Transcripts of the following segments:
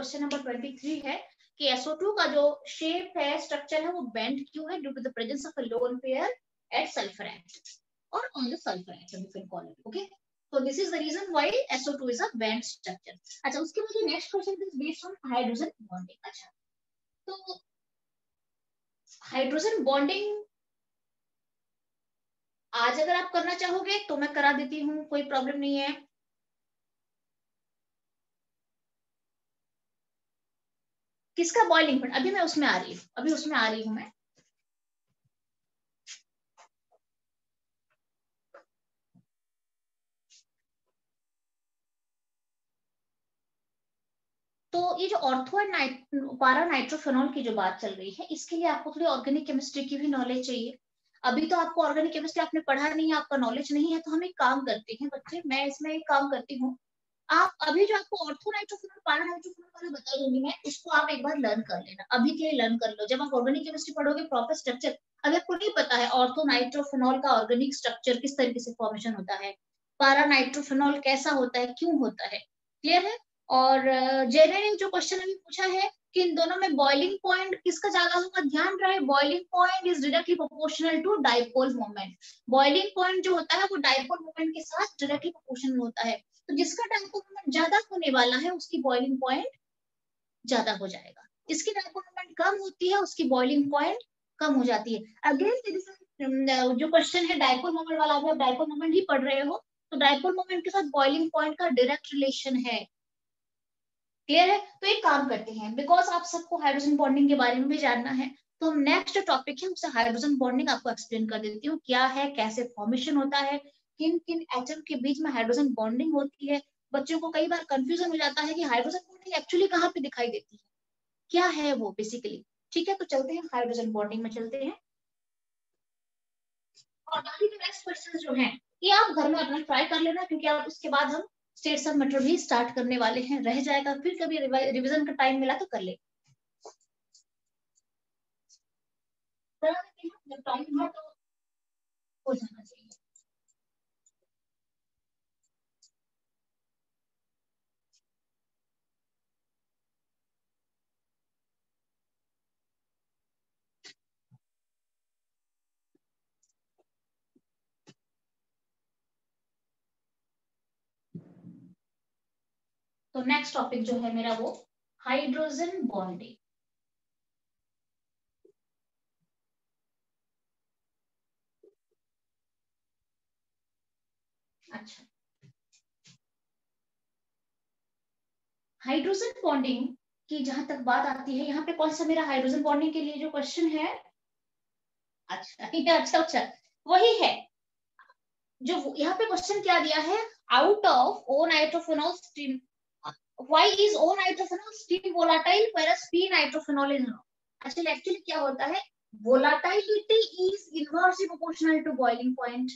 Question number 23 है कि SO2 का जो शेप है, स्ट्रक्चर है, वो बेंड क्यों है? Due to the presence of a lone pair at sulphur atom और on the sulphur atom, you can call it. Okay, so this is the reason why SO2 is a band structure. अच्छा, उसके बाद next question is based on hydrogen bonding. अच्छा, तो hydrogen bonding आज अगर आप करना चाहोगे तो मैं करा देती हूँ, कोई प्रॉब्लम नहीं है। किसका बॉइलिंग पॉइंट? अभी मैं उसमें आ रही हूँ, अभी उसमें आ रही हूँ मैं। तो ये जो ऑर्थो एंड पारा नाइट्रोफेनॉल की जो बात चल रही है, इसके लिए आपको थोड़ी ऑर्गेनिक केमिस्ट्री की भी नॉलेज चाहिए। अभी तो आपको ऑर्गेनिक केमिस्ट्री आपने पढ़ा नहीं है, आपका नॉलेज नहीं है, तो हम एक काम करते हैं बच्चे, मैं इसमें एक काम करती हूँ। आप अभी जो आपको ऑर्थो नाइट्रोफेनॉल पारा नाइट्रोफेनॉल वाला बता दूंगी मैं, उसको आप एक बार लर्न कर लेना, अभी के लिए लर्न कर लो। जब आप ऑर्गेनिक केमिस्ट्री पढ़ोगे प्रॉपर स्ट्रक्चर, अगर आपको नहीं पता है ऑर्थो नाइट्रोफेनॉल का ऑर्गेनिक स्ट्रक्चर किस तरीके से फॉर्मेशन होता है, पारा नाइट्रोफेनॉल कैसा होता है, क्यों होता है, क्लियर है। और जेने ने जो क्वेश्चन अभी पूछा है कि इन दोनों में बॉइलिंग पॉइंट किसका ज्यादा होगा, ध्यान रहे boiling point is directly proportional to dipole moment. Boiling point जो होता है वो डाइपोल मोमेंट के साथ डायरेक्टली प्रोपोर्शनल होता है। तो जिसका डाइपोल मोमेंट ज्यादा होने वाला है उसकी बॉइलिंग पॉइंट ज्यादा हो जाएगा, जिसकी डाइपोल मोमेंट कम होती है उसकी बॉइलिंग पॉइंट कम हो जाती है। अगेन जो क्वेश्चन है डाइपोल मोमेंट वाला, अगर डाइपोल मोमेंट ही पढ़ रहे हो तो डाइपोल मोमेंट के साथ बॉइलिंग पॉइंट का डायरेक्ट रिलेशन है, क्लियर है। तो एक काम करते हैं, बिकॉज आप सबको हाइड्रोजन बॉन्डिंग के बारे में भी जानना है, तो हम नेक्स्ट टॉपिक है उससे हाइड्रोजन बॉन्डिंग आपको एक्सप्लेन कर देती हूँ, क्या है, कैसे फॉर्मेशन होता है, किन किन एटम के बीच में हाइड्रोजन बॉन्डिंग होती है। बच्चों को कई बार कंफ्यूजन हो जाता है कि हाइड्रोजन बॉन्डिंग एक्चुअली कहाँ पे दिखाई देती है, क्या है वो बेसिकली। ठीक है, तो चलते हैं हाइड्रोजन बॉन्डिंग में चलते हैं। और बाकी के नेक्स्ट क्वेश्चन जो हैं ये आप घर में अपना ट्राई कर लेना, क्योंकि आप उसके बाद हम स्टेट्स ऑफ मैटर भी स्टार्ट करने वाले हैं, रह जाएगा फिर कभी रिवीजन का टाइम मिला तो कर ले। जब टाइम है तो हो जाना चाहिए। तो नेक्स्ट टॉपिक जो है मेरा वो हाइड्रोजन बॉन्डिंग। अच्छा, हाइड्रोजन बॉन्डिंग की जहां तक बात आती है, यहाँ पे कौन सा मेरा हाइड्रोजन बॉन्डिंग के लिए जो क्वेश्चन है, अच्छा अच्छा अच्छा, वही है जो यहाँ पे क्वेश्चन क्या दिया है, out of O nitrophenol steam why is O nitrophenol still volatile whereas P nitrophenol is not? Actually क्या होता है, volatility is inversely proportional to boiling point।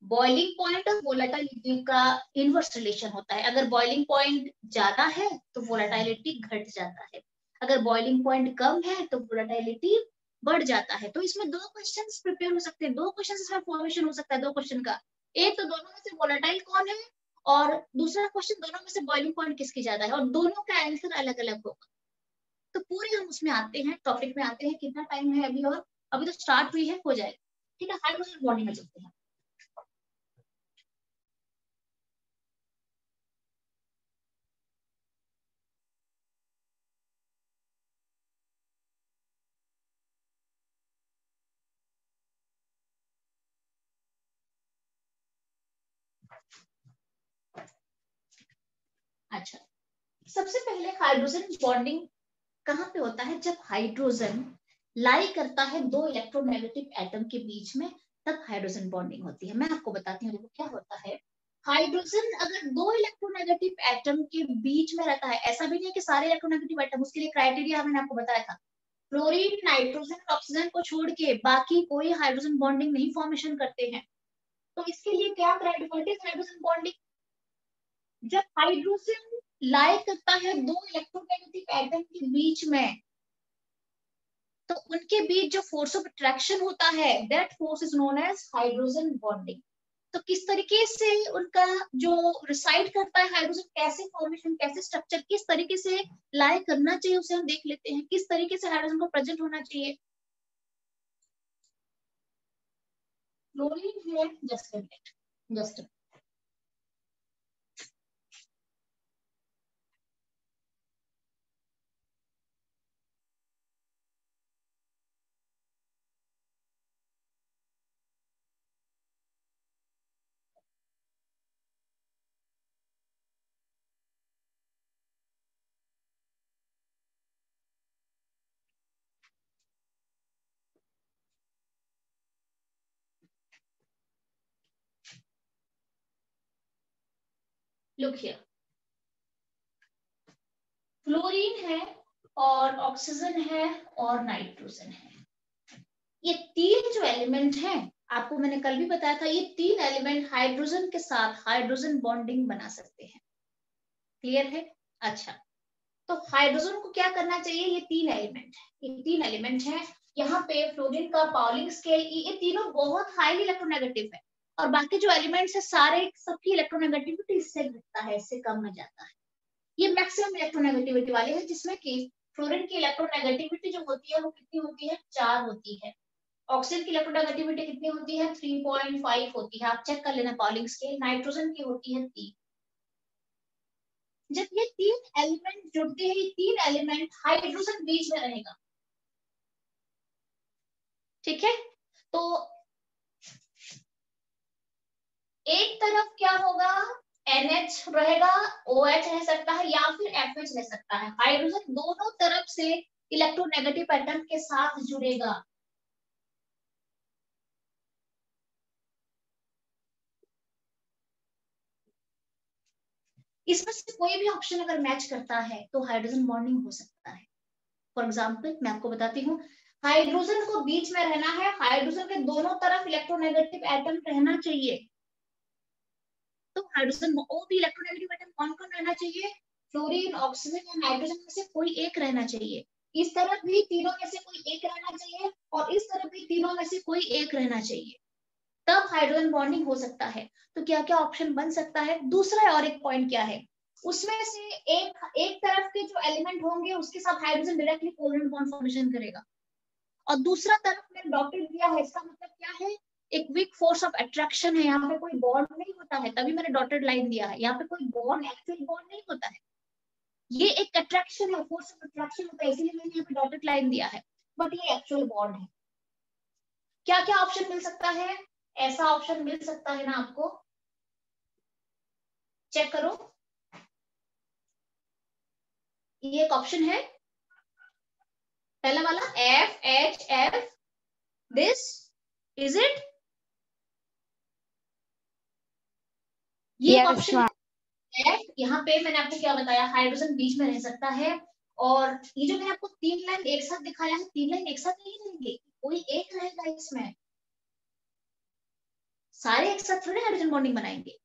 Boiling point और वोलेटिलिटी का इनवर्स रिलेशन होता है, अगर बॉइलिंग पॉइंट ज्यादा है तो वोलेटिलिटी घट जाता है, अगर बॉइलिंग पॉइंट कम है तो वोलेटिलिटी बढ़ जाता है। तो इसमें दो क्वेश्चंस प्रिपेयर हो सकते हैं, दो क्वेश्चंस इसमें फॉर्मेशन हो सकता है, दो क्वेश्चन का, एक तो दोनों में से वोलेटाइल कौन है, और दूसरा क्वेश्चन दोनों में से बॉइलिंग पॉइंट किसकी ज्यादा है, और दोनों का आंसर अलग अलग होगा। तो पूरे हम उसमें आते हैं, टॉपिक में आते हैं, कितना टाइम है अभी, और अभी तो स्टार्ट हुई है, हो जाएगा। ठीक है, हाइड्रोजन बॉन्डिंग में चलते हैं। अच्छा, सबसे पहले हाइड्रोजन बॉन्डिंग कहाँ पे होता है, जब हाइड्रोजन लाई करता है दो इलेक्ट्रोनेगेटिव एटम के बीच में, तब हाइड्रोजन बॉन्डिंग होती है। मैं आपको बताती हूँ क्या होता है। हाइड्रोजन अगर दो इलेक्ट्रोनेगेटिव एटम के बीच में रहता है, ऐसा भी नहीं है कि सारे इलेक्ट्रोनेगेटिव एटम, उसके लिए क्राइटेरिया मैंने आपको बताया था, फ्लोरीन नाइट्रोजन और ऑक्सीजन को छोड़ के बाकी कोई हाइड्रोजन बॉन्डिंग नहीं फॉर्मेशन करते हैं। तो इसके लिए क्या क्राइटेरिया, हाइड्रोजन बॉन्डिंग, जब हाइड्रोजन लाई करता है दो इलेक्ट्रोनेगेटिव एटम के बीच में, तो उनके बीच जो फोर्स ऑफ अट्रैक्शन होता है, that force is known as hydrogen bonding. तो किस तरीके से उनका जो रिसाइड करता है हाइड्रोजन, कैसे फॉर्मेशन, कैसे स्ट्रक्चर, किस तरीके से लाई करना चाहिए, उसे हम देख लेते हैं। किस तरीके से हाइड्रोजन को प्रेजेंट होना चाहिए। फ्लोरीन है, जस्ट लुक हियर, फ्लोरीन है और ऑक्सीजन है और नाइट्रोजन है। ये तीन जो एलिमेंट हैं, आपको मैंने कल भी बताया था, ये तीन एलिमेंट हाइड्रोजन के साथ हाइड्रोजन बॉन्डिंग बना सकते हैं। क्लियर है? अच्छा, तो हाइड्रोजन को क्या करना चाहिए, ये तीन एलिमेंट है, ये तीन एलिमेंट है। यहाँ पे फ्लोरीन का पाउलिंग स्केल, ये तीनों बहुत हाईली इलेक्ट्रोनेगेटिव है, और बाकी जो एलिमेंट्स है सारे, सबकी इलेक्ट्रोनेगेटिविटी इससे घटता है, इससे कम में जाता है। ये मैक्सिमम इलेक्ट्रोनेगेटिविटी वाले हैं, जिसमें कि फ्लोरीन की इलेक्ट्रोनेगेटिविटी जो होती है वो कितनी होती है, 4 होती है। ऑक्सीजन की इलेक्ट्रोनेगेटिविटी कितनी होती है, 3.5 होती है, आप चेक कर लेना पाउलिंग स्केल। नाइट्रोजन की होती है 3। जब ये तीन एलिमेंट जुड़ते हैं, तीन एलिमेंट, हाइड्रोजन बीच में रहेगा, ठीक है। तो एक तरफ क्या होगा, NH रहेगा, OH रह सकता है, या फिर FH रह सकता है। हाइड्रोजन दोनों तरफ से इलेक्ट्रोनेगेटिव एटम के साथ जुड़ेगा। इसमें से कोई भी ऑप्शन अगर मैच करता है तो हाइड्रोजन बॉन्डिंग हो सकता है। फॉर एग्जाम्पल मैं आपको बताती हूँ, हाइड्रोजन को बीच में रहना है, हाइड्रोजन के दोनों तरफ इलेक्ट्रोनेगेटिव एटम रहना चाहिए। तो हाइड्रोजन वो भी इलेक्ट्रोनेगेटिव एटम कौन कौन रहना चाहिए, फ्लोरीन, ऑक्सीजन या नाइट्रोजन में से कोई एक रहना चाहिए। इस तरफ भी तीनों में से कोई एक रहना चाहिए, और इस तरफ भी तीनों में से कोई एक रहना चाहिए, तब हाइड्रोजन बॉन्डिंग हो सकता है। तो क्या क्या ऑप्शन बन सकता है। दूसरा और एक पॉइंट क्या है, उसमें से एक तरफ के जो एलिमेंट होंगे उसके साथ hydrogen directly covalent bond formation करेगा, और दूसरा तरफ मैंने डॉटेड दिया है, इसका मतलब क्या है, एक वीक फोर्स ऑफ अट्रैक्शन है, यहाँ पे कोई बॉन्ड नहीं होता है, तभी मैंने डॉटेड लाइन दिया है। यहाँ पे कोई बॉन्ड, एक्चुअल बॉन्ड नहीं होता है, ये एक अट्रैक्शन है, फोर्स ऑफ अट्रैक्शन होता है, इसीलिए मैंने यहाँ पे डॉटेड लाइन दिया है, बट ये एक्चुअल बॉन्ड है। क्या क्या ऑप्शन मिल सकता है, ऐसा ऑप्शन मिल सकता है ना आपको, चेक करो। ये एक ऑप्शन है, पहला वाला FHF, दिस इज इट, ये एक ऑप्शन है। यहाँ पे मैंने आपको क्या बताया, हाइड्रोजन बीच में रह सकता है, और ये जो मैंने आपको तीन लाइन एक साथ दिखाया है, तीन लाइन एक साथ नहीं रहेंगे, कोई एक रहेगा इसमें, सारे एक साथ थोड़े हाइड्रोजन बॉन्डिंग बनाएंगे।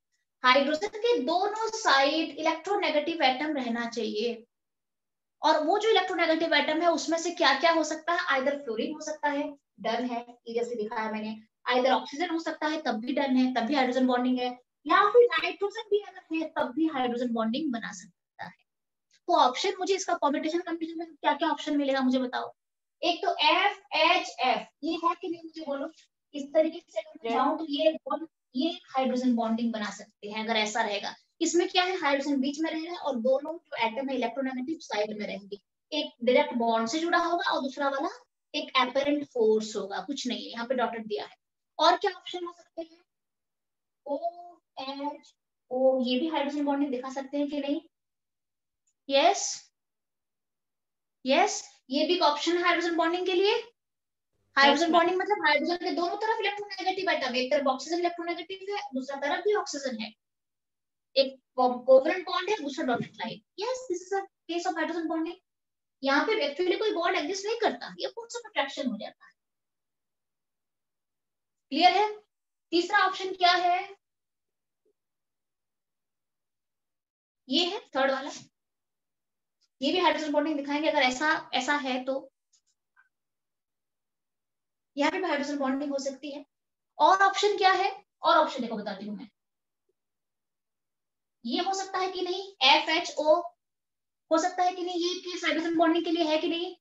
हाइड्रोजन के दोनों साइड इलेक्ट्रोनेगेटिव एटम रहना चाहिए, और वो जो इलेक्ट्रोनेगेटिव एटम है उसमें से क्या क्या हो सकता है, आइदर फ्लोरीन हो सकता है, डन है, ये जैसे दिखाया मैंने, आइदर ऑक्सीजन हो सकता है, तब भी डन है, तब भी हाइड्रोजन बॉन्डिंग है, या फिर नाइट्रोजन भी अगर है तब भी हाइड्रोजन बॉन्डिंग बना सकता है। तो ऑप्शन मुझे इसका कॉम्बिनेशन कंडीशन में क्या क्या ऑप्शन मिलेगा मुझे बताओ। एक तो FHF, ये है कि नहीं मुझे बोलो। इस तरीके से अगर जाऊं तो ये हाइड्रोजन बॉन्डिंग बना सकते हैं अगर ऐसा रहेगा। इसमें क्या है, हाइड्रोजन बीच में रहेगा और दोनों जो एटम है इलेक्ट्रोनेगेटिव साइड में रहेंगे। एक डायरेक्ट बॉन्ड से जुड़ा होगा और दूसरा वाला एक एपरेंट फोर्स होगा, कुछ नहीं है, यहाँ पे डॉटेड दिया है। और क्या ऑप्शन हो सकते हैं, OH, ये भी हाइड्रोजन बॉन्डिंग दिखा सकते हैं कि नहीं, यस यस, ये भी ऑप्शन है हाइड्रोजन बॉन्डिंग के लिए। हाइड्रोजन बॉन्डिंग मतलब हाइड्रोजन के दोनों तरफ इलेक्ट्रोनेगेटिव एटम, एक तरफ ऑक्सीजन इलेक्ट्रोनेगेटिव है, दूसरा तरफ भी ऑक्सीजन है, एक कोवलेंट बॉन्ड है, दूसरा dotted line. Yes, this is a case of hydrogen bonding. यहाँ पे एक्चुअली कोई बॉन्ड एग्जिस्ट नहीं करता, ये फोर्स ऑफ अट्रैक्शन हो जाता है। क्लियर है। तीसरा ऑप्शन क्या है, ये है थर्ड वाला, ये भी हाइड्रोजन बॉन्डिंग दिखाएंगे अगर ऐसा ऐसा है तो, यहाँ पे भी हाइड्रोजन बॉन्डिंग हो सकती है। और ऑप्शन क्या है, और ऑप्शन देखो बताती हूँ मैं, ये हो सकता है कि नहीं, FHO हो सकता है कि नहीं, ये केस हाइड्रोजन बॉन्डिंग के लिए है कि नहीं,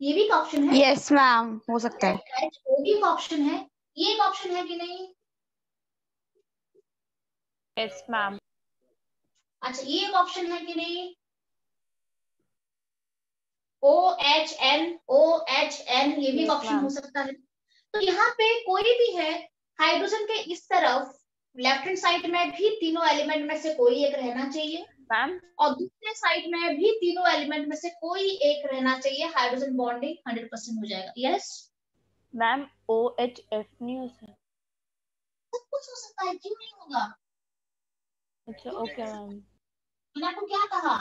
ये भी एक ऑप्शन है। यस मैम, हो सकता है। HO भी एक ऑप्शन है, ये एक ऑप्शन है कि नहीं। Yes ma'am. अच्छा ये एक ऑप्शन है कि नहीं, OHN ये भी एक ऑप्शन हो सकता है। तो यहाँ पे कोई भी है, हाइड्रोजन के इस तरफ लेफ्ट हैंड साइड में भी तीनों एलिमेंट में से कोई एक रहना चाहिए मैम और दूसरे साइड में भी तीनों एलिमेंट में से कोई एक रहना चाहिए, हाइड्रोजन बॉन्डिंग 100% हो जाएगा। यस मैम, OHF नहीं हो सकता? सब कुछ हो सकता है, क्यों नहीं होगा। अच्छा ओके मैम। मैंने आपको क्या कहा,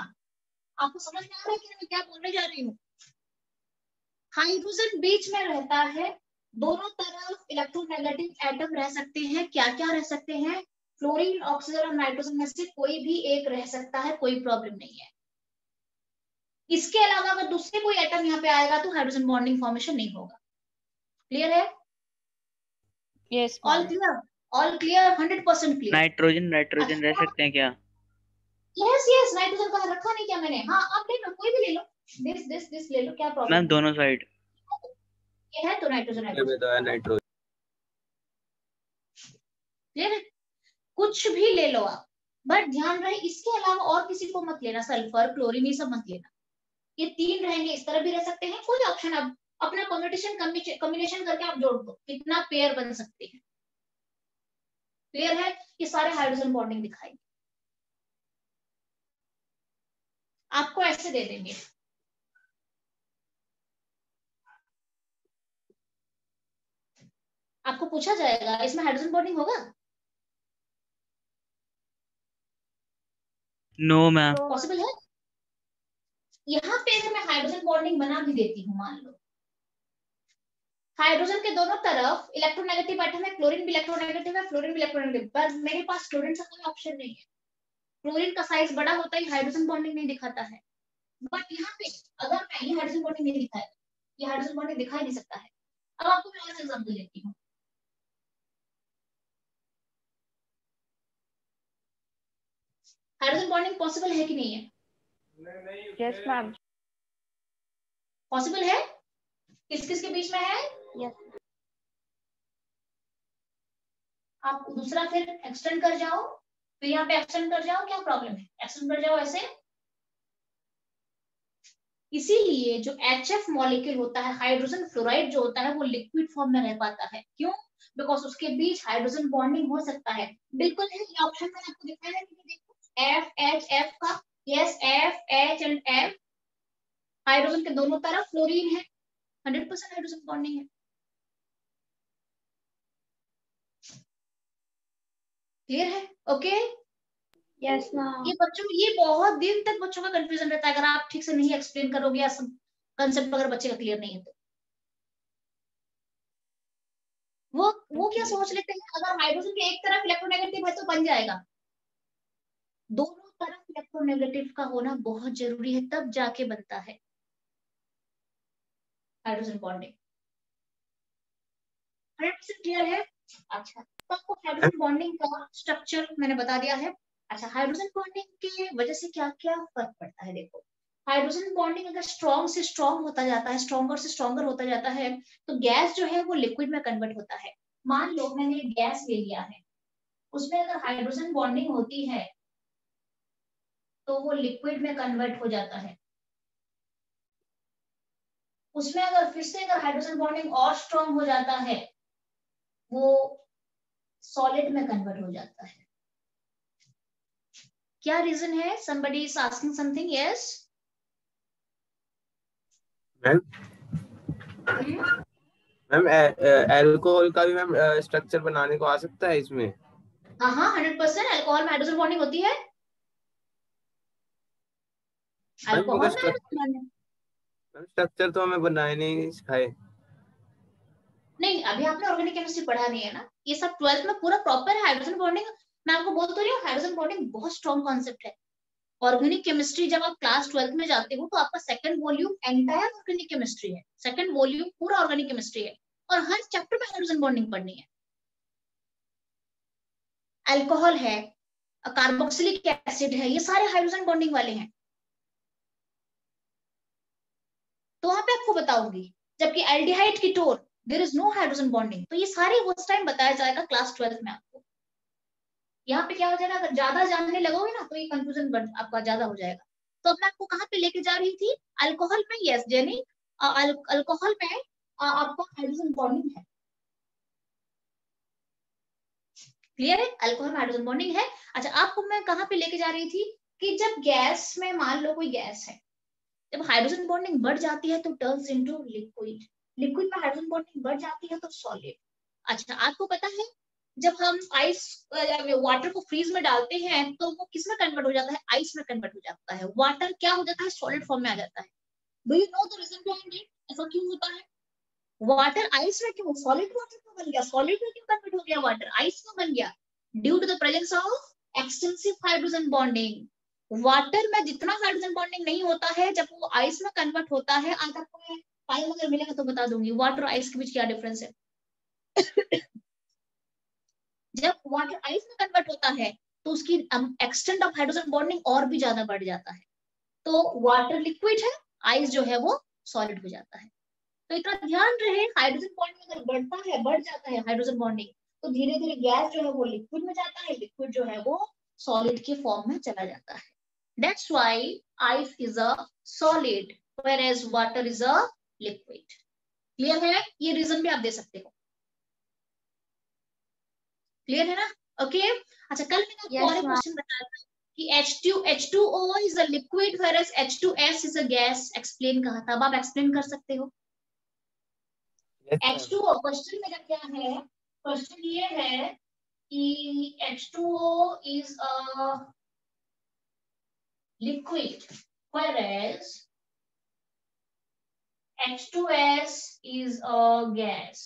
आपको समझ में आ रहा है कि मैं क्या बोलने जा रही हूँ। हाइड्रोजन बीच में रहता है, दोनों तरफ इलेक्ट्रोनेगेटिव एटम रह सकते हैं, क्या क्या रह सकते हैं, फ्लोरीन, ऑक्सीजन और नाइट्रोजन में से कोई भी एक रह सकता है, कोई प्रॉब्लम नहीं है। इसके अलावा अगर दूसरे कोई एटम यहाँ पे आएगा तो हाइड्रोजन बॉन्डिंग फॉर्मेशन नहीं होगा। क्लियर है? Yes all ma'am. Clear, all clear, 100% clear. Nitrogen रह सकते हैं क्या? यस यस, नाइट्रोजन का रखा नहीं क्या मैंने, हाँ आप ले लो, कोई भी ले लो, दिस ले लो, क्या प्रॉब्लम मैम दोनों साइड ये है तो नाइट्रोजन नाइट्रोजन। क्लियर है, कुछ भी ले लो आप, बट ध्यान रहे इसके अलावा और किसी को मत लेना, सल्फर क्लोरीन ये सब मत लेना। ये तीन रहेंगे, इस तरह भी रह सकते हैं, कोई ऑप्शन अब अपना कॉम्बिनेशन करके आप जोड़ दो, कितना पेयर बन सकते हैं। क्लियर है, ये सारे हाइड्रोजन बॉन्डिंग दिखाएंगे, आपको ऐसे दे देंगे। आपको पूछा जाएगा इसमें हाइड्रोजन बॉन्डिंग होगा? No ma'am. पॉसिबल है? यहाँ पे अगर मैं हाइड्रोजन बॉन्डिंग बना भी देती हूँ, मान लो हाइड्रोजन के दोनों तरफ इलेक्ट्रोनेगेटिव एटम है, क्लोरीन भी इलेक्ट्रोनेगेटिव है, फ्लोरीन भी इलेक्ट्रोनेगेटिव, पर मेरे पास क्लोरीन का कोई ऑप्शन नहीं है, क्लोरीन का साइज बड़ा होता है, हाइड्रोजन बॉन्डिंग नहीं दिखाता है। बट यहाँ पे अगर मैं ये हाइड्रोजन बॉन्डिंग नहीं दिखाया, ये हाइड्रोजन बॉन्डिंग दिखाई नहीं सकता है। अब आपको मैं और एग्जांपल देती हूँ, हाइड्रोजन बॉन्डिंग पॉसिबल है कि नहीं है? Yes ma'am. पॉसिबल है, किस किस के बीच में है? यस। आप दूसरा फिर एक्सटेंड कर जाओ, फिर यहाँ पे एक्सटेंड कर जाओ, क्या प्रॉब्लम है, एक्सटेंड कर जाओ ऐसे। इसीलिए जो HF मॉलिक्यूल होता है, हाइड्रोजन फ्लोराइड जो होता है, वो लिक्विड फॉर्म में रह पाता है। क्यों? बिकॉज उसके बीच हाइड्रोजन बॉन्डिंग हो सकता है। बिल्कुल है, ये ऑप्शन मैंने आपको दिखाया है, देखो FHF का, yes FH and F, hydrogen के दोनों तरफ फ्लोरीन है, 100% हाइड्रोजन बॉन्डिंग है। क्लियर है? Okay yes ma'am. ये बच्चों, ये बहुत दिन तक बच्चों का कंफ्यूजन रहता है, अगर आप ठीक से नहीं एक्सप्लेन करोगे या सब कंसेप्ट अगर बच्चे का क्लियर नहीं है तो वो क्या सोच लेते हैं, अगर हाइड्रोजन के एक तरफ इलेक्ट्रोनेगेटिव है तो बन जाएगा। दोनों तरफ इलेक्ट्रोनेगेटिव का होना बहुत जरूरी है, तब जाके बनता है हाइड्रोजन बॉन्डिंग। 100% क्लियर है? अच्छा, तो आपको हाइड्रोजन बॉन्डिंग का स्ट्रक्चर मैंने बता दिया है। अच्छा, हाइड्रोजन बॉन्डिंग की वजह से क्या क्या फर्क पड़ता है, देखो हाइड्रोजन बॉन्डिंग अगर स्ट्रॉन्ग से स्ट्रॉन्ग होता जाता है, स्ट्रॉन्गर से स्ट्रॉन्गर होता जाता है, तो गैस जो है वो लिक्विड में कन्वर्ट होता है। मान लो मैंने गैस ले लिया है, उसमें अगर हाइड्रोजन बॉन्डिंग होती है तो वो लिक्विड में कन्वर्ट हो जाता है। उसमें अगर फिर से अगर हाइड्रोजन बॉन्डिंग और स्ट्रॉन्ग हो जाता है, वो सॉलिड में कन्वर्ट हो जाता है। क्या रीजन है? somebody is asking something, yes ma'am ma'am alcohol का भी मैम स्ट्रक्चर बनाने को आ सकता है इसमें? हाँ हाँ 100% अल्कोहल में हाइड्रोजन बॉन्डिंग होती है। अल्कोहल में स्ट्रक्चर तो हमें बनाए नहीं सिखाए। नहीं, अभी आपने ऑर्गेनिक केमिस्ट्री पढ़ा नहीं है ना, ये सब 12th में पूरा प्रॉपर है हाइड्रोजन बॉन्डिंग। मैं आपको बोल तो रही हूँ हाइड्रोजन बॉन्डिंग बहुत स्ट्रॉन्ग कॉन्सेप्ट है। ऑर्गेनिक केमिस्ट्री जब आप क्लास 12th में जाते हो तो आपका second volume entire organic chemistry है, सेकंड वॉल्यूम पूरा ऑर्गेनिक केमिस्ट्री है। और हर चैप्टर में हाइड्रोजन बॉन्डिंग पढ़नी है। अल्कोहल है, कार्बोक्सिलिक एसिड है, ये सारे हाइड्रोजन बॉन्डिंग वाले हैं। तो वहां पे आपको बताऊंगी, जबकि aldehyde ketone there is no hydrogen bonding. तो ये सारे उस टाइम बताया जाएगा क्लास 12 में आपको। यहाँ पे क्या हो जाएगा, अगर ज्यादा जानने लगोगे ना तो ये कंफ्यूजन आपका ज्यादा हो जाएगा। तो अब मैं आपको कहाँ पे लेके जा रही थी, अल्कोहल में। यस जेनी, अल्कोहल में आपका हाइड्रोजन बॉन्डिंग है। क्लियर है, अल्कोहल में हाइड्रोजन बॉन्डिंग है। अच्छा, आपको मैं कहाँ पे लेके जा रही थी कि जब गैस में, मान लो कोई गैस है, जब हाइड्रोजन बॉन्डिंग बढ़ जाती है तो टर्न्स इनटू लिक्विड। लिक्विड में हाइड्रोजन बॉन्डिंग बढ़ जाती है तो सॉलिड। अच्छा, आपको पता है जब हम आइस वाटर को फ्रीज में डालते हैं तो वो किस में कन्वर्ट हो जाता है, आइस में कन्वर्ट हो जाता है। वाटर क्या हो जाता है, सॉलिड फॉर्म में आ जाता है। Do you know the reason behind it, ऐसा क्यों होता है? वाटर आइस में क्यों, सॉलिड वाटर में बन गया, सॉलिड में क्यों कन्वर्ट हो गया वाटर, आइस में बन गया? Due to the presence of extensive hydrogen bonding. Water में जितना हाइड्रोजन बॉन्डिंग नहीं होता है, जब वो आइस में कन्वर्ट होता है, आज आपको टाइम अगर मिलेगा तो बता दूंगी वाटर और आइस के बीच क्या डिफरेंस है। जब वाटर आइस में कन्वर्ट होता है तो उसकी एक्सटेंट ऑफ हाइड्रोजन बॉन्डिंग और भी ज्यादा बढ़ जाता है। तो वाटर लिक्विड है, आइस जो है वो सॉलिड हो जाता है। तो इतना ध्यान रहे, हाइड्रोजन बॉन्डिंग अगर बढ़ता है, बढ़ जाता है हाइड्रोजन बॉन्डिंग, तो धीरे धीरे गैस जो है वो लिक्विड में जाता है, लिक्विड जो है वो सॉलिड के फॉर्म में चला जाता है। That's why ice is a solid whereas water is a liquid. Clear है, ये रीजन भी आप दे सकते हो। क्लियर है ना? ओके अच्छा, कल मैंने आपको और एक क्वेश्चन बताया था कि H2O is a liquid whereas H2S is a gas। Explain कहा था, अब आप एक्सप्लेन कर सकते हो। H2O क्वेश्चन मेरा क्या है, क्वेश्चन ये है कि H2O is a liquid whereas H2S is a gas।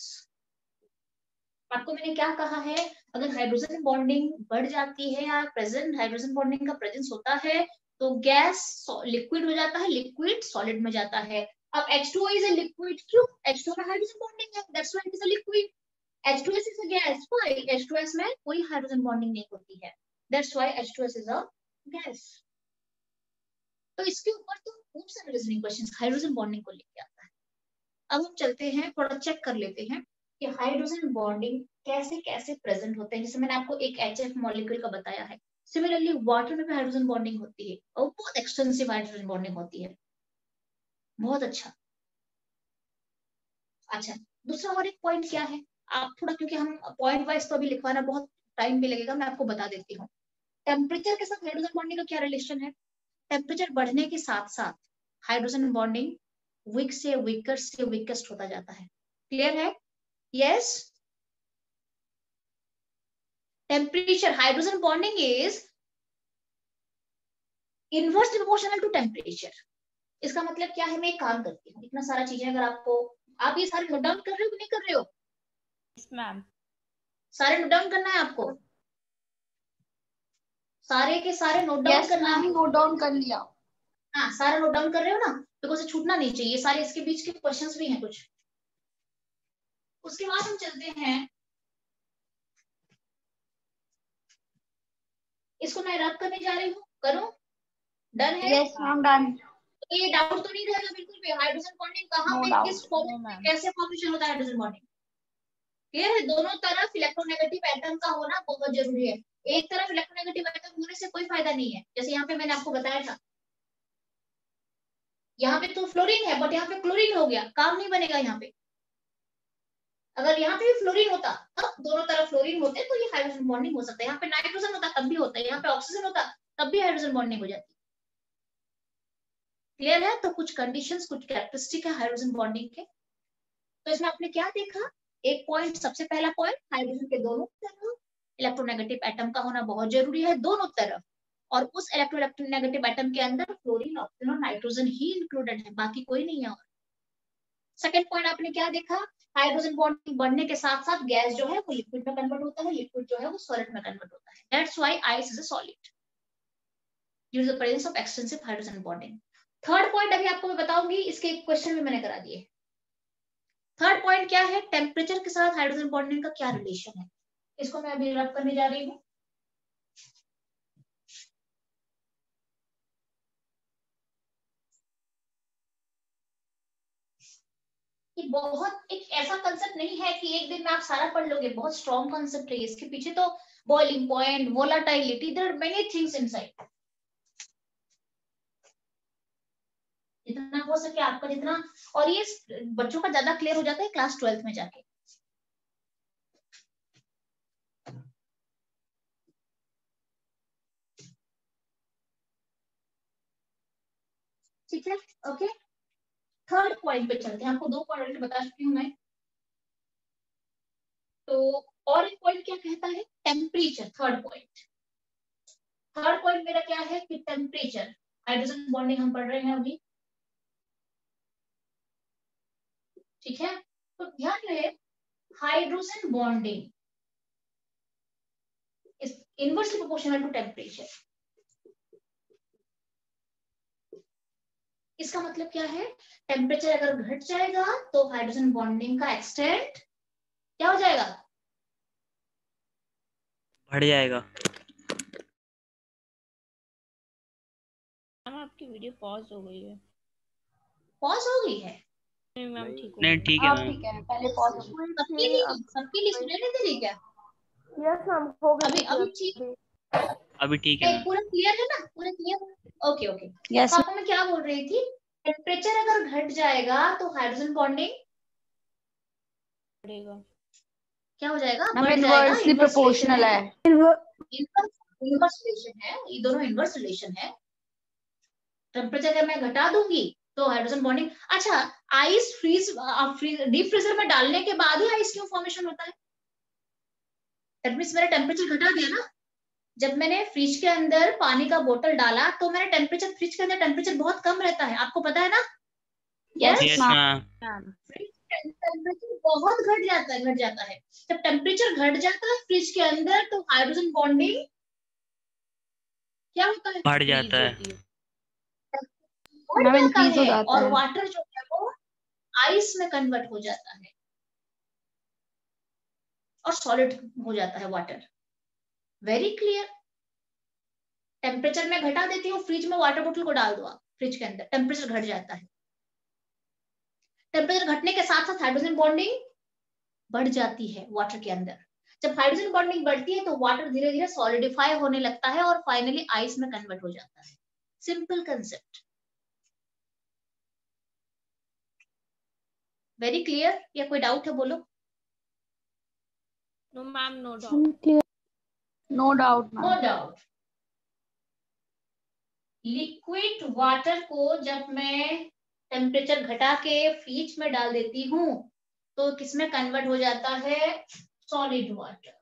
आपको मैंने क्या कहा है, अगर हाइड्रोजन बॉन्डिंग बढ़ जाती है या प्रेजेंट हाइड्रोजन बॉन्डिंग का प्रेजेंस होता है तो गैस लिक्विड हो जाता है, लिक्विड सॉलिड में जाता है। अब H2O is a liquid, क्यों? H2O में हाइड्रोजन बॉन्डिंग है, that's why it is a liquid। H2S is a gas, why? H2S में कोई हाइड्रोजन बॉन्डिंग नहीं होती है, that's why H2S is a gas। तो इसके ऊपर तो बहुत सारे रीजनिंग क्वेश्चंस हाइड्रोजन बॉन्डिंग को लेके आता है। अब हम चलते हैं, थोड़ा चेक कर लेते हैं कि हाइड्रोजन बॉन्डिंग कैसे कैसे प्रेजेंट होते हैं। जैसे मैंने आपको एक HF मॉलिक्यूल का बताया है, सिमिलरली वाटर में भी हाइड्रोजन बॉन्डिंग होती है और बहुत एक्सटेंसिव हाइड्रोजन बॉन्डिंग होती है। बहुत अच्छा। अच्छा, दूसरा और एक पॉइंट क्या है, आप थोड़ा, क्योंकि हम पॉइंट वाइज तो अभी लिखवाना बहुत टाइम भी लगेगा, मैं आपको बता देती हूँ। टेम्परेचर के साथ हाइड्रोजन बॉन्डिंग का क्या रिलेशन है? टेम्परेचर बढ़ने के साथ साथ हाइड्रोजन बॉन्डिंग वीक से वीकर से वीकेस्ट होता जाता है। क्लियर है? Yes. Temperature, hydrogen bonding is inverse proportional to temperature. इसका मतलब क्या है, मैं एक काम करती हूँ, इतना सारा चीजें अगर आपको, आप ये सारे नोट डाउन कर रहे हो कि नहीं कर रहे हो? Yes ma'am. सारे नोट डाउन करना है आपको, सारे के सारे नोट डाउन करना है। नोट डाउन कर लिया। हाँ, सारा नोट डाउन कर रहे हो ना, तो कुछ छूटना नहीं चाहिए। सारे इसके बीच के क्वेश्चंस भी हैं कुछ। उसके बाद हम चलते हैं, इसको मैं रब करने जा रही हूँ, करूँ? डन है? Yes ma'am, done. तो ये डाउट तो नहीं रहेगा बिल्कुल भी, हाइड्रोजन बॉन्डिंग कहाँ No पे, doubt. किस फॉर्मेट में, कैसे फॉर्मेशन होता है हाइड्रोजन बॉन्डिंग? क्लियर है? दोनों तरफ इलेक्ट्रोनेगेटिव एटम का होना बहुत जरूरी है। एक तरफ इलेक्ट्रोनेगेटिव एटम होने से कोई फायदा नहीं है। जैसे यहाँ पे मैंने आपको बताया था, यहाँ पे तो फ्लोरीन है बट यहाँ पे क्लोरीन हो गया, काम नहीं बनेगा यहाँ पे। अगर यहाँ पे भी फ्लोरीन होता, तब दोनों तरफ फ्लोरीन होते तो ये हाइड्रोजन बॉन्डिंग हो सकता है। यहाँ पे नाइट्रोजन होता तब भी होता है, यहाँ पे ऑक्सीजन होता तब भी हाइड्रोजन बॉन्डिंग हो जाती। क्लियर है? तो कुछ कंडीशंस, कुछ कैरेक्टरिस्टिक है हाइड्रोजन बॉन्डिंग के। तो इसमें आपने क्या देखा, एक पॉइंट, सबसे पहला पॉइंट, हाइड्रोजन के दोनों तरफ इलेक्ट्रोनेगेटिव एटम का होना बहुत जरूरी है, दोनों तरफ। और उस इलेक्ट्रोनेगेटिव एटम के अंदर फ्लोरीन, ऑक्सीजन और नाइट्रोजन ही इंक्लूडेड है, बाकी कोई नहीं है। और सेकंड पॉइंट आपने क्या देखा, हाइड्रोजन बॉन्डिंग बढ़ने के साथ साथ गैस जो है वो लिक्विड में कन्वर्ट होता है, लिक्विड जो है वो सॉलिड में कन्वर्ट होता है। That's why ice is a solid due to the presence of extensive hydrogen bonding. Third point अभी आपको मैं बताऊंगी, इसके क्वेश्चन भी मैंने करा दिए। थर्ड पॉइंट क्या है, टेम्परेचर के साथ हाइड्रोजन बॉन्डिंग का क्या रिलेशन है, इसको मैं अभी रब करने जा रही हूँ। ये बहुत एक ऐसा कंसेप्ट नहीं है कि एक दिन में आप सारा पढ़ लोगे, बहुत स्ट्रॉन्ग कंसेप्ट है इसके पीछे। तो boiling point, volatility, there are many things inside. जितना हो सके आपका जितना, और ये बच्चों का ज्यादा क्लियर हो जाता है क्लास 12th में जाके। ठीक है, ओके। थर्ड पॉइंट पे चलते हैं, आपको 2 पॉइंट बता चुकी हूँ मैं। तो और एक पॉइंट क्या कहता है, टेम्परेचर। थर्ड पॉइंट मेरा क्या है कि टेम्परेचर, हाइड्रोजन बॉन्डिंग हम पढ़ रहे हैं अभी, ठीक है। तो ध्यान रहे, hydrogen bonding is inversely proportional to temperature. इसका मतलब क्या है, टेम्परेचर अगर घट जाएगा तो हाइड्रोजन बॉन्डिंग का एक्सटेंट क्या हो जाएगा, बढ़ जाएगा। मैम आपकी वीडियो पॉज हो गई है। पॉज हो गई है। नहीं मैम ठीक हो नहीं गई। ठीक है अब मैम। ठीक है, पहले पॉज हो गई थी, सबके लिए स्टूडेंट है तेरी क्या, यस मैम हो गई अभी थी अभी ठीक, अभी ठीक है मैम। पूरा क्लियर है ना, पूरा क्लियर। Okay okay. यस तो आपको मैं क्या बोल रही थी, टेम्परेचर अगर घट जाएगा तो हाइड्रोजन बॉन्डिंग बढ़ेगा। क्या हो जाएगा, मैम, बढ़ जाएगा। इनवर्सली इनवर्स रिलेशन प्रोपोर्शनल है, है। इनवर्स रिलेशन है, ये दोनों इनवर्स रिलेशन है। टेम्परेचर अगर मैं घटा दूंगी तो हाइड्रोजन बॉन्डिंग। अच्छा, आइस फ्रीज डीप फ्रीजर में डालने के बाद ही आइस क्यों फॉर्मेशन होता है, दैट मींस मैंने टेम्परेचर घटा दिया ना। जब मैंने फ्रिज के अंदर पानी का बोतल डाला तो मैंने टेम्परेचर, फ्रिज के अंदर टेम्परेचर बहुत कम रहता है, आपको पता है ना। Yes yes ma'am. Ma'am. Temperature बहुत घट जाता है। जब टेम्परेचर घट जाता है फ्रिज के अंदर तो हाइड्रोजन बॉन्डिंग क्या होता है, बढ़ फ्रीज जाता है। होती है। बढ़ मैम, जाता इंक्रीज हो है, जाता और है। वाटर जो है वो आइस में कन्वर्ट हो जाता है और सॉलिड हो जाता है वाटर। Very clear. टेम्परेचर में घटा देती हूँ, फ्रिज में वाटर बोतल को डाल दो आप फ्रिज के अंदर, टेम्परेचर घट जाता है। टेम्परेचर घटने के साथ साथ हाइड्रोजन बॉन्डिंग बढ़ जाती है वाटर के अंदर। जब हाइड्रोजन बॉन्डिंग बढ़ती है तो वाटर धीरे धीरे सॉलिडिफाई होने लगता है और फाइनली आइस में कन्वर्ट हो जाता है। Simple concept, very clear. या कोई डाउट है बोलो। No ma'am, no doubt. No doubt no ma'am. Doubt. Liquid water को जब मैं टेम्परेचर घटा के फ्रिज में डाल देती हूँ तो किसमें कन्वर्ट हो जाता है, सॉलिड वाटर।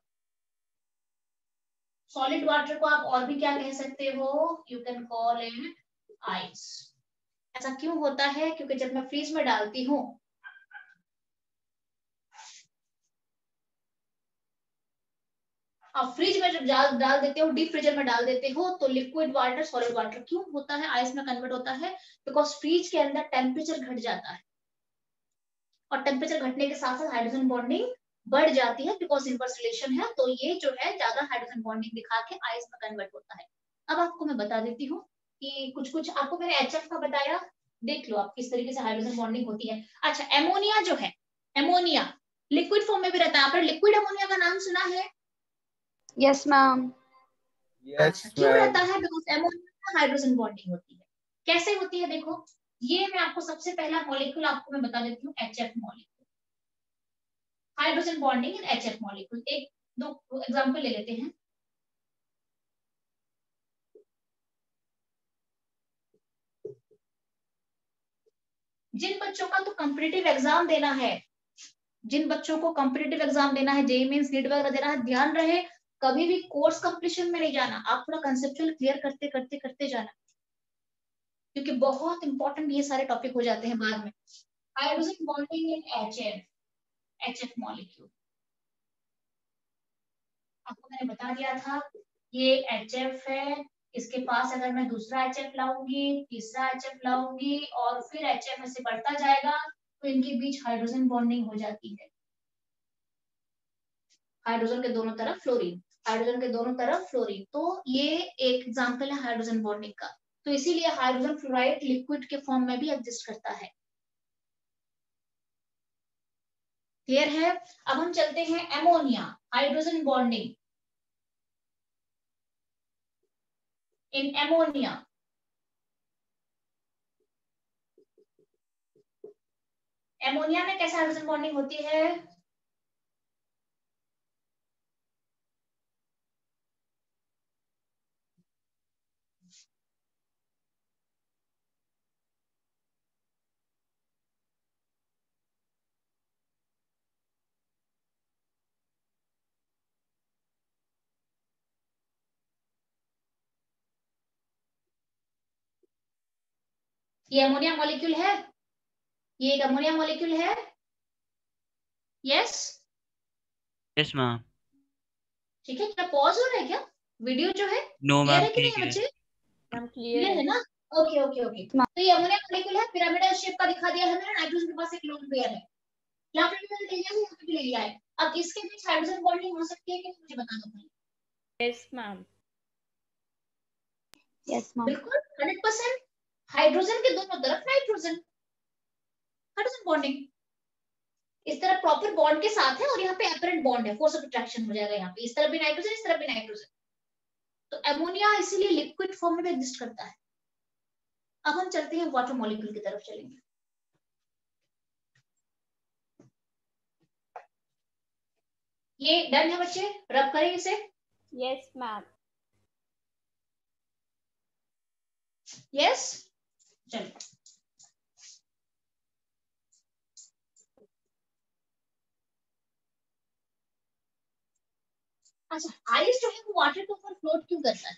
सॉलिड वाटर को आप और भी क्या कह सकते हो, you can call it ice. ऐसा क्यों होता है, क्योंकि जब मैं फ्रीज में डालती हूँ, आप फ्रिज में जब डाल देते हो, डीप फ्रीजर में डाल देते हो तो लिक्विड वाटर सॉलिड वाटर क्यों होता है, आइस में कन्वर्ट होता है, बिकॉज फ्रिज के अंदर टेम्परेचर घट जाता है और टेम्परेचर घटने के साथ साथ हाइड्रोजन बॉन्डिंग बढ़ जाती है, बिकॉज इनवर्स रिलेशन है। तो ये जो है ज्यादा हाइड्रोजन बॉन्डिंग दिखा के आइस में कन्वर्ट होता है। अब आपको मैं बता देती हूँ कि कुछ कुछ आपको मैंने HF का बताया, देख लो आप किस तरीके से हाइड्रोजन बॉन्डिंग होती है। अच्छा, एमोनिया जो है, एमोनिया लिक्विड फॉर्म में भी रहता है। आपने लिक्विड अमोनिया का नाम सुना है, यस मैम। यस अच्छा क्यों रहता मैम। है, बिकॉज एमोनिया में हाइड्रोजन बॉन्डिंग होती है। कैसे होती है देखो, ये मैं आपको सबसे पहला मॉलिक्यूल आपको मैं बता देती हूँ, HF molecule, hydrogen bonding in HF molecule. एक दो एग्जांपल ले लेते हैं। जिन बच्चों का तो कॉम्पिटिटिव एग्जाम देना है, जिन बच्चों को कॉम्पिटिटिव एग्जाम देना है, जेईई मेंस नीट वगैरह देना है, ध्यान रहे कभी भी कोर्स कंप्लीशन में नहीं जाना, आप पूरा कंसेप्चुअल क्लियर करते करते करते जाना, क्योंकि बहुत इंपॉर्टेंट ये सारे टॉपिक हो जाते हैं बाद में। Hydrogen bonding in HF molecule, आपको मैंने बता दिया था ये HF है, इसके पास अगर मैं दूसरा HF लाऊंगी, तीसरा HF लाऊंगी और फिर HF ऐसे बढ़ता जाएगा तो इनके बीच हाइड्रोजन बॉन्डिंग हो जाती है। हाइड्रोजन के दोनों तरफ फ्लोरीन, हाइड्रोजन के दोनों तरफ फ्लोरीन, तो ये एक एग्जांपल है हाइड्रोजन बॉन्डिंग का। तो इसीलिए हाइड्रोजन फ्लोराइड लिक्विड के फॉर्म में भी एग्जिस्ट करता है। क्लियर है? अब हम चलते हैं ammonia, hydrogen bonding in ammonia. Ammonia में कैसे हाइड्रोजन बॉन्डिंग होती है? ये अमोनिया मॉलिक्यूल है, ये एक अमोनिया मॉलिक्यूल है। Yes yes ma'am. ठीक है, क्या पॉज हो रहा है क्या? वीडियो जो है नो क्लियर मैम, है कि नहीं ठीक है है। बच्चे? मैम क्लियर क्लियर है ना? Okay okay okay. तो ये अमोनिया मॉलिक्यूल है, पिरामिडल शेप का दिखा दिया है मैंने। नाइट्रोजन के पास एक लोन पेयर है, यहाँ पे भी मैंने ले लिया है, यहाँ पे भी ले लिया है। अब इसके बीच हाइड्रोजन बॉन्डिंग हो सकती है कि नहीं, मुझे बता दो भाई। Yes ma'am. Yes ma'am. बिल्कुल 100%। हाइड्रोजन के दोनों तरफ नाइट्रोजन, हाइड्रोजन बॉन्डिंग इस तरह प्रॉपर बॉन्ड के साथ है, और यहाँ पे अपरेंट बॉन्ड है, फोर्स ऑफ अट्रैक्शन हो जाएगा यहाँ पे, इस तरफ भी नाइट्रोजन, इस तरफ भी नाइट्रोजन। तो अमोनिया इसीलिए लिक्विड फॉर्म में भी एग्जिस्ट करता है। अब हम चलते हैं वाटर मॉलिक्यूल की तरफ चलेंगे। ये डन है बच्चे, रब करें इसे। Yes ma'am. यस चलो। अच्छा, आइस जो है वो वाटर के ऊपर फ्लोट क्यों करता है?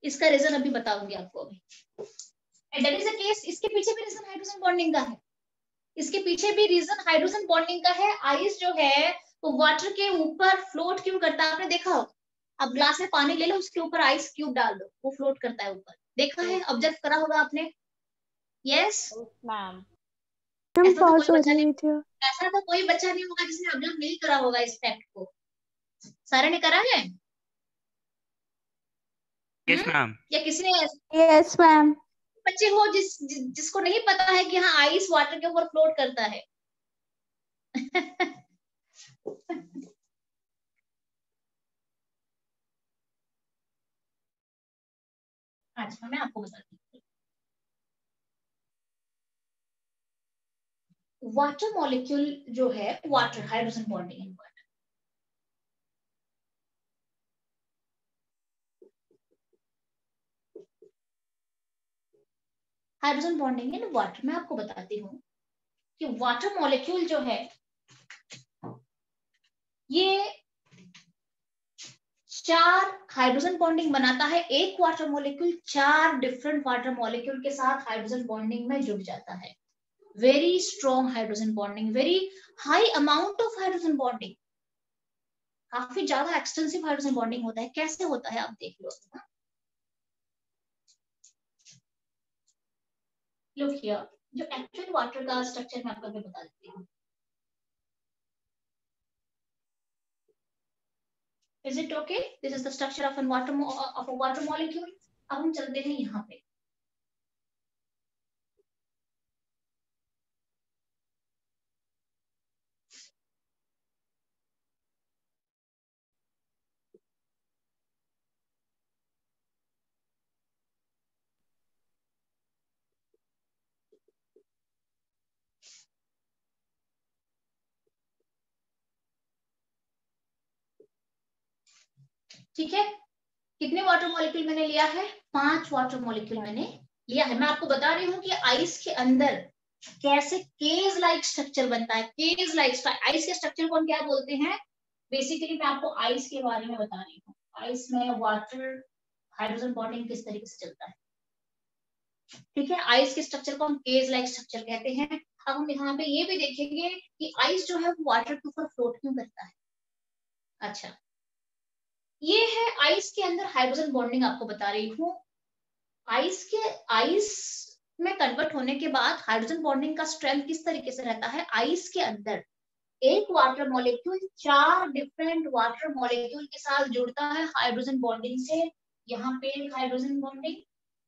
इसका रीजन अभी बताऊंगी आपको अभी। And that is the case, इसके पीछे भी रीजन हाइड्रोजन बॉन्डिंग का है, इसके पीछे भी रीजन हाइड्रोजन बॉन्डिंग का है। आइस जो है वो वाटर के ऊपर फ्लोट क्यों करता है? आपने देखा हो, अब ग्लास में पानी ले लो, उसके ऊपर आइस क्यूब डाल दो, वो फ्लोट करता है ऊपर। देखा है, ऑब्जर्व करा होगा आपने। Yes ma'am. ऐसा तो कोई बच्चा नहीं, ऐसा तो कोई बच्चा नहीं होगा जिसने ऑब्जर्व नहीं करा होगा इस फैक्ट को। सारे ने करा है? Yes ma'am. या किसी ने यस मैम। बच्चे हो जिसको नहीं पता है कि हाँ आइस वाटर के ऊपर फ्लोट करता है? अच्छा मैं आपको बताती हूँ। वाटर मॉलिक्यूल जो है, water hydrogen bonding in water. Hydrogen bonding in water, मैं आपको बताती हूँ कि वाटर मॉलिक्यूल जो है ये 4 हाइड्रोजन बॉन्डिंग बनाता है। एक water molecule 4 different water molecule के साथ हाइड्रोजन बॉन्डिंग में जुड़ जाता है। Very strong hydrogen bonding, very high amount of hydrogen bonding, काफी ज्यादा एक्सटेंसिव हाइड्रोजन बॉन्डिंग होता है। कैसे होता है आप देख लो। लुक हियर, जो एक्चुअल वाटर का स्ट्रक्चर मैं आपको बता देती हूँ। Is it okay? This is the structure of a water molecule. अब हम चलते हैं यहाँ पे। ठीक है, कितने वाटर मॉलिक्यूल मैंने लिया है? 5 वाटर मॉलिक्यूल मैंने लिया है। मैं आपको बता रही हूँ कि आइस के अंदर कैसे केज लाइक स्ट्रक्चर बनता है। केज लाइक आइस के स्ट्रक्चर को हम क्या बोलते हैं? बेसिकली मैं आपको आइस के बारे में बता रही हूँ। आइस में वाटर हाइड्रोजन बॉन्डिंग किस तरीके से चलता है। ठीक है, आइस के स्ट्रक्चर को हम केज लाइक स्ट्रक्चर कहते हैं। अब हम यहाँ पे ये भी देखेंगे कि आइस जो है वो वाटर के ऊपर फ्लोट क्यों करता है। अच्छा, ये है आइस के अंदर हाइड्रोजन बॉन्डिंग, आपको बता रही हूँ। आइस में कन्वर्ट होने के बाद हाइड्रोजन बॉन्डिंग का स्ट्रेंथ किस तरीके से रहता है? आइस के अंदर एक water molecule 4 different water molecule के साथ जुड़ता है हाइड्रोजन बॉन्डिंग से। यहाँ पे एक हाइड्रोजन बॉन्डिंग,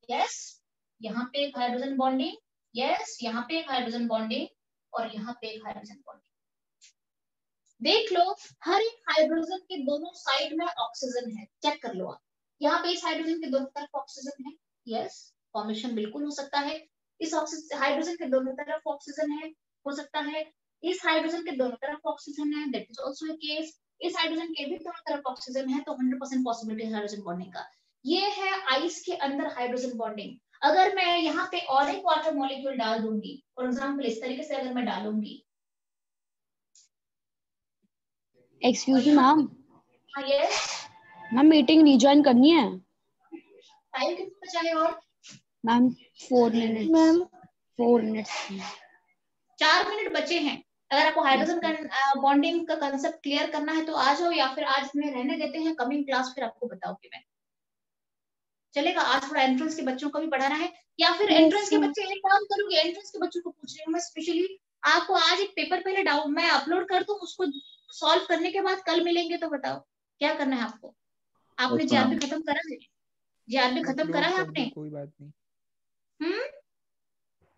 यस, यहाँ पे एक हाइड्रोजन बॉन्डिंग, यस, यहाँ पे एक हाइड्रोजन बॉन्डिंग और यहाँ पे एक हाइड्रोजन बॉन्डिंग। देख लो, हर एक हाइड्रोजन के दोनों साइड में ऑक्सीजन है, चेक कर लो आप। यहाँ पे इस हाइड्रोजन के दोनों तरफ ऑक्सीजन है, यस, फॉर्मेशन बिल्कुल हो सकता है। इस हाइड्रोजन के दोनों तरफ ऑक्सीजन है, हो सकता है। इस हाइड्रोजन के दोनों तरफ ऑक्सीजन है, that is also a case. इस हाइड्रोजन के भी दोनों तरफ ऑक्सीजन है, तो 100% पॉसिबिलिटी है हाइड्रोजन बॉन्डिंग का। ये है आइस के अंदर हाइड्रोजन बॉन्डिंग। अगर मैं यहाँ पे और एक वाटर मॉलिक्यूल डाल दूंगी, फॉर एग्जाम्पल इस तरीके से अगर मैं डालूंगी, एक्सक्यूज मी मैम, हाँ यस, मैम मीटिंग रीजॉइन करनी है टाइम कितना बचा है और? Ma'am 4 minute ma'am, 4 minute 4 minute बचे हैं। अगर आपको हाइड्रोजन बॉन्डिंग का कंसेप्ट क्लियर करना है तो आ जाओ, या फिर आज में रहने देते हैं, कमिंग क्लास फिर आपको बताऊंगी मैं, चलेगा? आज थोड़ा एंट्रेंस के बच्चों को भी पढ़ाना है, या फिर एंट्रेंस के बच्चे एक काम करूंगी, एंट्रेंस के बच्चों को पूछ रही हूँ मैं स्पेशली, आपको आज एक पेपर पहले डाउन मैं अपलोड कर दूं, उसको सॉल्व करने के बाद कल मिलेंगे, तो बताओ क्या करना है आपको? आपने जीआरबी खत्म करा है? जीआरबी खत्म करा है आपने? कोई बात नहीं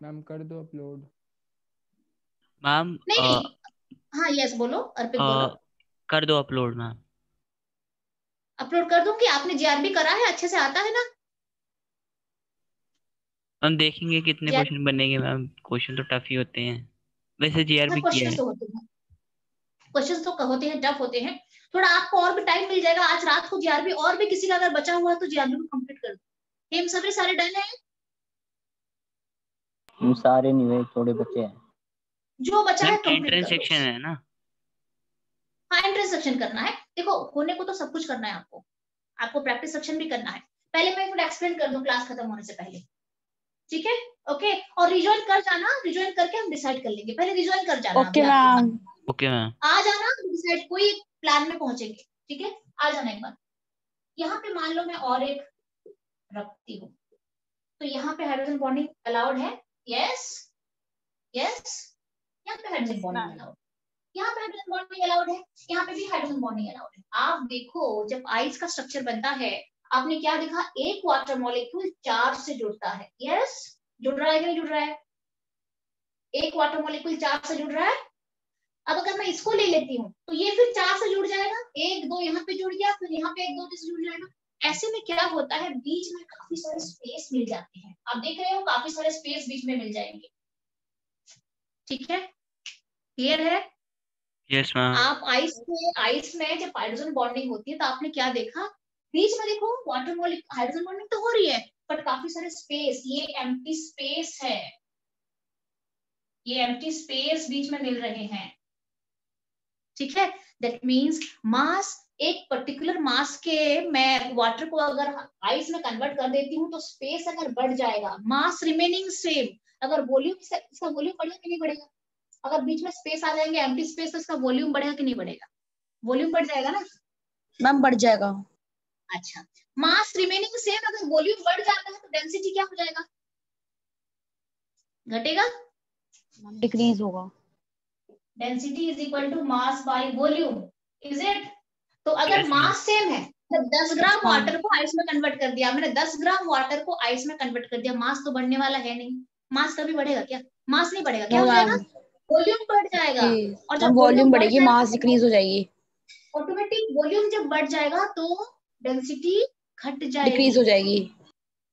मैम, कर दो अपलोड मैम। नहीं, हाँ यस बोलो अर्पित, बोलो। कर दो अपलोड मैम। अपलोड कर दूं कि आपने जीआरबी करा है, अच्छे से आता है ना? हम देखेंगे कितने क्वेश्चन बनेंगे मैम, क्वेश्चन तो टफ ही होते हैं, वैसे जीआरबी किया है। क्वेश्चन तो होते हैं, टफ होते हैं, थोड़ा आपको और भी टाइम मिल जाएगा। आज रात को जीआरबी और भी किसी का अगर बचा हुआ है तो जीआरबी को कंप्लीट कर दो। हम सभी सारे डन है? सारे नहीं हुए, थोड़े बचे हैं। जो बचा है कंप्लीट एंट्रेंस करो। सेक्शन है ना? हाँ एंट्रेंस सेक्शन करना है। देखो होने को तो सब कुछ करना है आपको, आपको प्रैक्टिस सेक्शन भी करना है। पहले मैं थोड़ा एक्सप्लेन कर दूं क्लास खत्म होने से पहले, ठीक है? ओके, और रिजॉइन कर जाना, रिजॉइन करके हम डिसाइड कर लेंगे। पहले रिजॉइन कर जाना। Okay ma'am, okay ma'am. आ जाना, डिसाइड कोई प्लान में पहुंचेंगे, ठीक है? आ जाना एक बार। यहाँ पे मान लो मैं और एक रखती हूँ, तो यहाँ पे हाइड्रोजन बॉन्डिंग अलाउड है, यस यस, यहाँ पे हाइड्रोजन बॉन्डिंग अलाउड, यहाँ पे हाइड्रोजन बॉन्डिंग अलाउड है, यहाँ पे भी हाइड्रोजन बॉन्डिंग अलाउड है। आप देखो जब आइस का स्ट्रक्चर बनता है, आपने क्या देखा? एक वाटर मॉलिक्यूल 4 से जुड़ता है, यस, जुड़ रहा है कि नहीं जुड़ रहा है? एक वाटर मॉलिक्यूल 4 से जुड़ रहा है। अब अगर मैं इसको ले लेती हूँ तो ये फिर 4 से जुड़ जाएगा, 1 2 यहाँ पे जुड़ गया, फिर यहाँ पे 1 2 से जुड़ जाएगा। ऐसे में क्या होता है, बीच में काफी सारे स्पेस मिल जाते हैं। आप देख रहे हो काफी सारे स्पेस बीच में मिल जाएंगे, ठीक है? क्लियर है? Yes ma'am. आप आइस में जब हाइड्रोजन बॉन्डिंग होती है तो आपने क्या देखा? बीच में देखो वाटर मॉलिक्यूल हाइड्रोजन बॉन्डिंग तो हो रही है, बट काफी सारे स्पेस, ये एम्प्टी स्पेस है, ये एम्प्टी स्पेस बीच में मिल रहे हैं, ठीक है? दैट मीन्स मास, एक पर्टिकुलर मास के मैं वाटर को अगर आइस में कन्वर्ट कर देती हूँ तो स्पेस अगर बढ़ जाएगा, मास रिमेनिंग सेम, अगर वॉल्यूम, इसका वॉल्यूम बढ़ेगा कि नहीं बढ़ेगा? अगर बीच में स्पेस आ जाएंगे, एम्प्टी स्पेस, तो इसका वॉल्यूम बढ़ेगा कि नहीं बढ़ेगा? वॉल्यूम बढ़ जाएगा ना मैम, बढ़ जाएगा। अच्छा, मास रिमेनिंग सेम, अगर वॉल्यूम बढ़ जाता है तो डेंसिटी क्या हो जाएगा? घटेगा, डिक्रीज होगा। Density is equal to mass by volume, is it? तो अगर मास सेम है, तो 10 ग्राम वाटर को आइस में कन्वर्ट कर दिया मैंने, 10 ग्राम वाटर को आइस में कन्वर्ट कर दिया, मास तो बढ़ने वाला है नहीं। मास कभी बढ़ेगा क्या? मास नहीं बढ़ेगा, क्या हो जाएगा? वॉल्यूम बढ़ जाएगा, और जब वॉल्यूम बढ़ेगी, मास डिक्रीज हो जाएगी। ऑटोमेटिक वॉल्यूम जब बढ़ जाएगा तो डेंसिटी घट जाएगी, डिक्रीज हो जाएगी।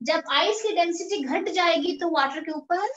जब आइस की डेंसिटी घट जाएगी तो वाटर के ऊपर